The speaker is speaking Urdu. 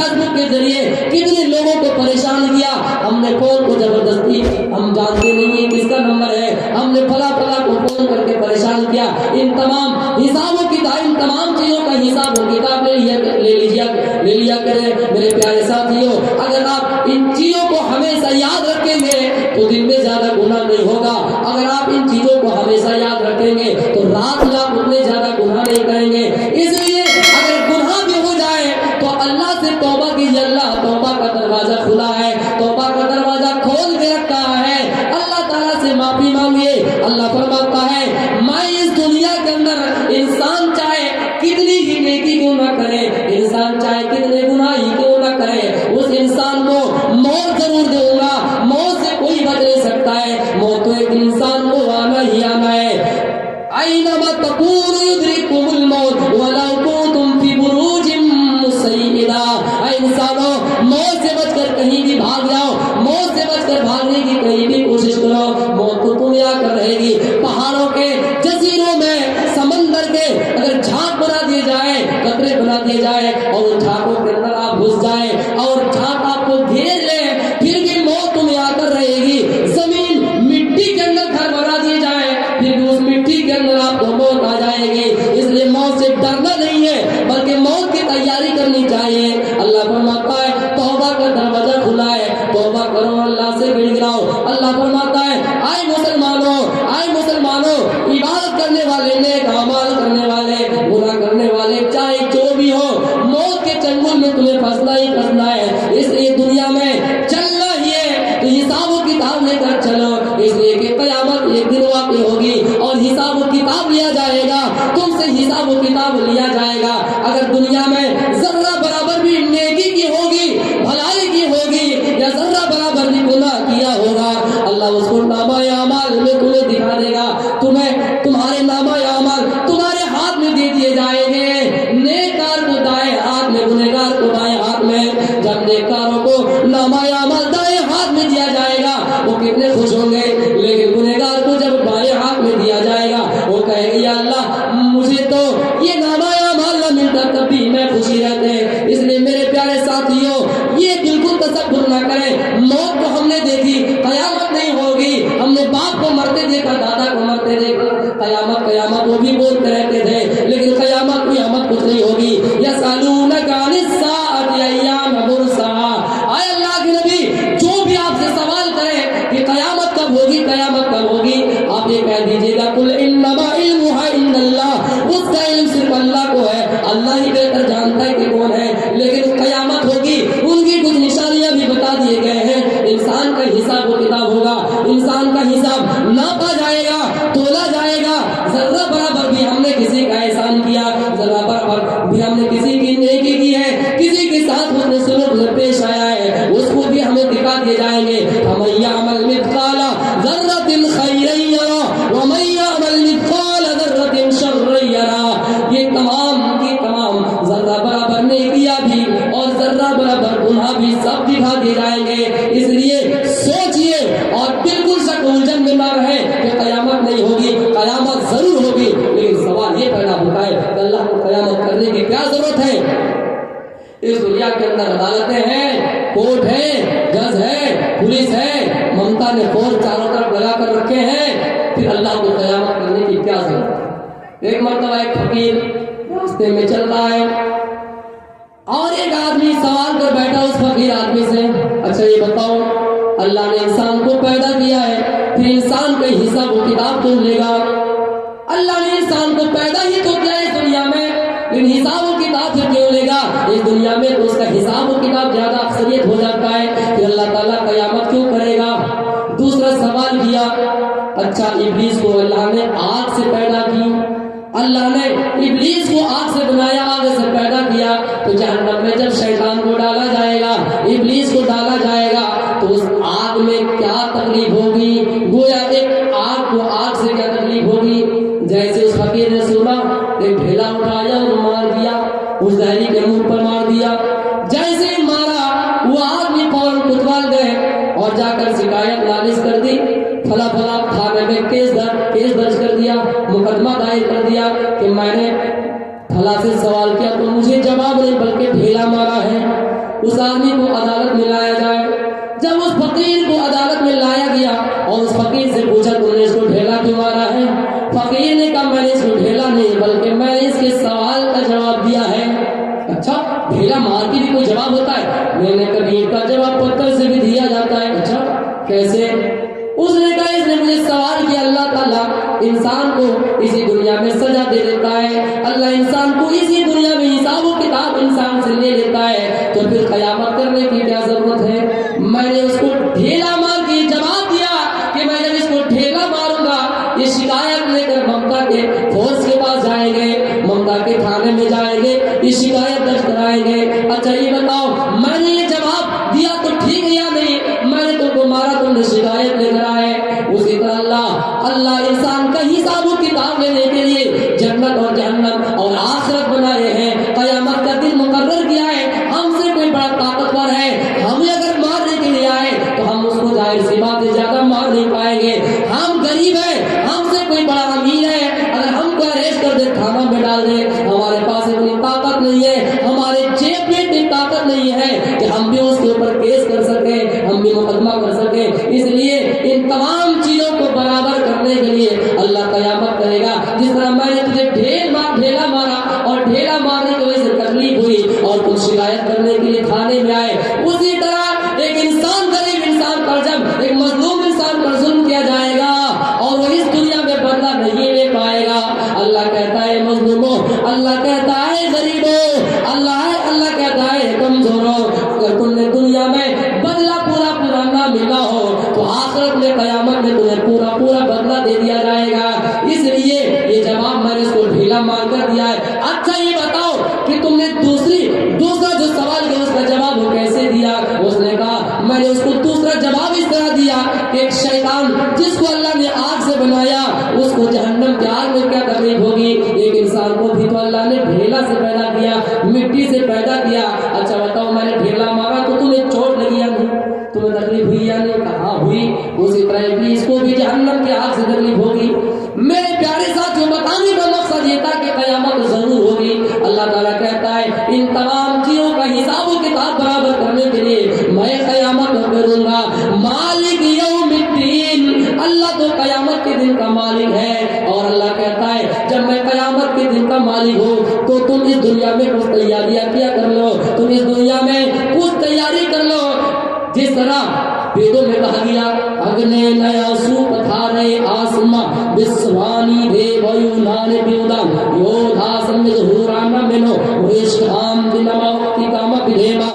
فیس بک کے ذریعے کتنے لوگوں کو پریشان کیا. ہم نے فون کو زبردستی، ہم جانتے نہیں ہیں کس کا نمبر ہے، ہم نے فلاں فلاں کو فون کر کے پریشان کیا. ان تمام حسابوں کی ان تمام چیزوں کا حساب و کتاب لے لیا کرے. میرے پیارے ساتھیوں، اگر آپ ان چیزوں کو ہمیشہ یاد رکھیں گے تو دن میں زیادہ گناہ نہیں ہوگا. اگر آپ ان چیزوں کو ہمیشہ یاد رکھیں گے تو رات میں آپ اتنے زیادہ گناہ نہیں کریں گے. اس لیے اگر گناہ بھی ہو جائے تو اللہ سے توبہ کیجیے. اللہ توبہ کا دروازہ کھلا ہے، توبہ کا دروازہ کھول کے رکھا ہے. اللہ تعالیٰ سے معافی مانگیے. اللہ فرماتا ہے میں اس دنیا کے اندر انسان چاہے کتنی ہی نیکی کیوں نہ کرے، انسان چاہے کتنے گناہ ہی کیوں نہ کرے، اس انسان کو موت ضرور دوں گا. موت سے کوئی بچ نہیں سکتا ہے، موت تو ایک انسان کو آنا ہی آنا ہے. اینما تکونوا یدرککم الموت ولو کنتم فی بروج مشیدہ. اے انسانوں، موت سے بچ کر کہیں بھی بھاگ جاؤ، موت سے بچ کر بھاگنے کی کہیں بھی کوشش کرو، موت تو تمہیں آ کر رہے گی. پہاڑوں کے جزیروں میں، سمندر کے اگر جھانک بنا دیے جائے، قطرے بنا دیے جائے اور ان جھانکوں کے اندر آپ گھس جائیں اور جھانک آپ کو گھیر لے، پھر بھی موت تمہیں آ کر رہے گی. زمین مٹی کے اندر گھر بنا دیے جائے، پھر بھی اس مٹی کے اندر آپ کو موت آ جائے گی. اس لیے موت سے ڈرنا نہیں ہے بلکہ موت کی تیاری کرنی چاہیے. اللہ فرماتا ہے توبہ کا دروازہ کھلا ہے، توبہ کرو، اللہ سے گڑ گڑاؤ. اللہ فرماتا ہے آئے مسلمانوں، عبادت کرنے والے، نیک اعمال کرنے والے، گناہ کرنے والے، چاہے جو بھی ہو، موت کے چنگل میں تمہیں پھنسنا ہی پھنسنا ہے. اس لیے دنیا میں چلنا ہی ہے تو حساب و کتاب لے کر چلو. اس لیے کہ قیامت ایک دن واقع ہوگی اور حساب و کتاب لیا جائے گا، تم سے حساب و کتاب لیا جائے گا. اگر دنیا میں ذرہ برابر بھی نیکی کی ہوگی، بھلائی کی ہوگی، یا ذرہ برابر بھی گناہ کیا ہوگا، اللہ اس کو نامہ اعمال میں تمہیں دکھا دے گا. تمہارے نامہ اعمال تمہارے ہاتھ میں دے دیے جائیں گے. نیکار کو دائیں ہاتھ میں، گنہگار کو بائیں ہاتھ میں. جب نیکاروں کو نامہ اعمال دائیں ہاتھ میں دیا جائے گا وہ کتنے خوش ہوں گے، لیکن گنہگار کو جب بائیں ہاتھ میں دیا جائے گا وہ کہے گا یا اللہ مجھے تو یہ نامہ اعمال نہ ملتا تب بھی میں خوشی رہتے. اس لیے میرے پیارے ساتھیوں، یہ بالکل تصور نہ کریں. موت کو ہم نے دیکھی، قیامت نہیں ہوگی. ہم نے باپ کو مرتے دیکھا، دادا کو مرتے دیکھا. قیامت وہ بھی بولتے رہتے تھے، لیکن قیامت قیامت کچھ نہیں ہوگی. یسألونک عن الساعۃ ایان مرساہا. اے اللہ کے نبی، جو بھی آپ سے سوال کرے کہ قیامت کب ہوگی، قیامت کب ہوگی، آپ یہ کہہ دیجیے گا قل انما علمها عند اللہ. اس کا علم صرف اللہ کو ہے، اللہ ہی بہتر جانتا ہے کہ کون ہے. لیکن قیامت ہوگی، ان کی کچھ نشانیاں بھی بتا دیے گئے ہیں. انسان کا حساب و کتاب ہوگا، انسان کا حساب ناپا جائے گا، تولا جائے گا. ذرہ برابر بھی ہم نے کسی کا احسان کیا، ذرہ برابر بھی ہم نے کسی کی نیکی کی ہے، کسی کے ساتھ حسن سلوک سے پیش آیا ہے، اس کو بھی ہمیں دکھا دیے جائیں گے. فَمَن يَعْمَلْ مِثْقَالَ ذَرَّةٍ خَيْرًا يَرَهُ وَمَن يَعْمَلْ مِثْقَالَ ذَرَّةٍ شَرًّا يَرَهُ. یہ تمام کی تمام ذرہ برابر نیکیاں بھی اور ذرہ برابر گناہ بھی سب دکھا دیے جائیں گے. اس لیے سوچئے اور بالکل شک الجھن میں نہ رہے کہ قیامت نہیں ہوگی. قیامت ضرور ہوگی، لیکن سوال یہ پیدا ہوتا ہے کہ اللہ کو قیامت کرنے کی کیا ضرورت ہے. اس دنیا کے اندر عدالتیں ہیں، کورٹ ہے، جج ہے، پولیس ہے، ممتا نے فوج چاروں طرف لگا کر رکھے ہیں، پھر اللہ کو قیامت کرنے کی کیا ضرورت ہے. ایک مرتبہ ایک فقیر راستے میں چل رہا ہے اور ایک آدمی سوال کر بیٹھا اس فقیر آدمی سے، اچھا یہ بتاؤ اللہ نے انسان کو پیدا کیا ہے، پھر انسان کا حساب و کتاب تو لے گا. اللہ نے انسان کو پیدا ہی تو کیا اس دنیا میں، لیکن حساب و کتاب سے کیوں لے گا. اس دنیا میں تو اس کا حساب و کتاب زیادہ اکثریت ہو جاتا ہے، پھر اللہ تعالیٰ قیامت کیوں کرے گا. دوسرا سوال کیا، اچھا ابلیس کو اللہ نے آگ سے پیدا کی، اللہ نے ابلیس کو آگ سے بنایا، آگ سے پیدا کیا، تو جہنم میں جب شیطان کو ڈالا جائے گا، ابلیس کو ڈالا جائے گا تو اس آگ میں کیا تکلیف ہوگی. گویا ایک آگ کو آگ سے کیا تکلیف ہوگی. جیسے اس فقیر نے سنا، ایک ڈھیلا اٹھایا اور مار دیا، اس دہلی کے منہ پر مار دیا. جیسے ہی مارا وہ آدمی فوراً کوتوال گئے اور جا کر شکایت نالش کر دی، فلاں فلاں تھانے میں کیس درج کر دیا، مقدمہ دائر کر دیا کہ میں نے فلاں سے سوال کیا تو مجھے جواب نہیں بلکہ ڈھیلا مارا ہے. اس آدمی کو عدالت میں لایا جائے. جب اس فقیر کو عدالت میں لایا گیا اور اس فقیر سے پوچھا تم نے اس کو ڈھیلا کیوں مارا ہے؟ فقیر نے کہا میں نے اس کو ڈھیلا نہیں بلکہ میں نے اس کے سوال کا جواب دیا ہے. اچھا ڈھیلا مار کے بھی کوئی جواب ہوتا ہے؟ میں نے کبھی کا جواب پتھر سے بھی دیا جاتا ہے. اچھا کیسے؟ اس نے کہا اس نے مجھے سوال کیا. اللہ تعالیٰ انسان کو اسی دنیا میں سزا دے دیتا ہے, اللہ انسان کو اسی دنیا میں حساب و کتاب انسان سے لے لیتا ہے, تو پھر قیامت کرنے کی کیا ضرورت ہے؟ میں نے اس کو ڈھیلا مار کے جواب دیا کہ میں جب اس کو ڈھیلا ماروں گا یہ شکایت لے کر ممتا کے فورس کے پاس جائیں گے, ممتا کے تھانے میں جائیں گے, یہ شکایت درج کرائیں گے. اچھا یہ بتاؤ میں نے یہ جواب دیا تو ٹھیک ہے یا نہیں؟ میں نے تم کو مارا, تم نے شکایت لے کر آئے. اسی طرح اللہ انسان کا حساب و کتاب لینے کے لیے جنت اور جہنم اور آخرت بنائے ہیں, قیامت کا دن مقرر کیا ہے. ہم سے کوئی بڑا طاقتور ہے, ہمیں اگر مارنے کے لیے آئے تو ہم اس کو ظاہر سی بات ہے زیادہ مار نہیں پائیں گے. ہم غریب ہیں, ہم سے کوئی بڑا امیر ہے, اگر ہم کو اریسٹ کر دے تھانہ میں ڈال دے, ہمارے پاس اتنی طاقت نہیں ہے, ہمارے جیب میں اتنی طاقت نہیں ہے کہ ہم بھی اس کے اوپر کیس کر سکیں, ہم بھی مقدمہ کر سکیں. اس لیے ان تمام چیزوں کو برابر کرنے کے لیے اللہ قیامت کرے گا. جس طرح میں نے تجھے ڈھیلا مارا اور ڈھیلا مارنے کی وجہ سے تکلیف ہوئی اور تم شکایت کرنے کے لیے تھانے میں آئے, اسی طرح ایک انسان غریب انسان پر جب ایک مظلوم انسان پر ظلم کیا جائے گا اور وہ اس دنیا میں بدلہ نہیں لے پائے گا, اللہ کہتا ہے مظلوموں, اللہ کہتا ہے غریبوں, اللہ کہتا ہے کمزوروں, اگر تم نے دنیا میں بدلہ پورا نہ ملا ہو تو آخرت میں قیامت میں تمہیں پورا بدلہ دے دیا جائے گا. اس لیے یہ جواب میں نے اس کو ڈھیلا مار کر دیا ہے. اچھا یہ بتاؤ کہ تم نے دوسرا جو سوال کیا اس کا جواب وہ کیسے دیا؟ اس نے کہا میں نے اس کو دوسرا جواب اس طرح دیا کہ ایک شیطان جس کو اللہ نے آگ سے بنایا اس کو جہنم کی آگ میں کیا تکلیف ہوگی, ایک انسان کو بھی تو اللہ نے ڈھیلا سے پیدا کیا, مٹی سے پیدا کیا. اچھا بتاؤ میں نے ڈھیلا مارا تو تمہیں چوٹ لگی یا نہیں, تمہیں تکلیف ہوئی یا نہیں؟ کہاں ہوئی. اسی طرح ابلیس کو بھی جہنم کی آگ سے تکلیف ہوگی. میرے پیارے ساتھیوں بتانے کا مقصد یہ تھا کہ قیامت ضرور ہوگی. اللہ تعالیٰ کہتا ہے ان تمام چیزوں کا حساب و کتاب برابر کرنے کے لیے میں قیامت کروں گا. مالک یوم الدین, اللہ تو قیامت کے دن کا مالک ہے. اور اللہ کہتا ہے جب میں قیامت کے دن کا مالک ہوں تو تم اس دنیا میں کچھ تیاریاں کیا کر لو, تم اس دنیا میں کچھ تیاری کر لو. جس طرح ویدوں میں کہا گیا اگنے نیا سوپ تھارے آسما بسوانی دے ویو نان بیودان یودھا سمجھ ہورانہ منو ویشکام دنما وقتی کام بدھیما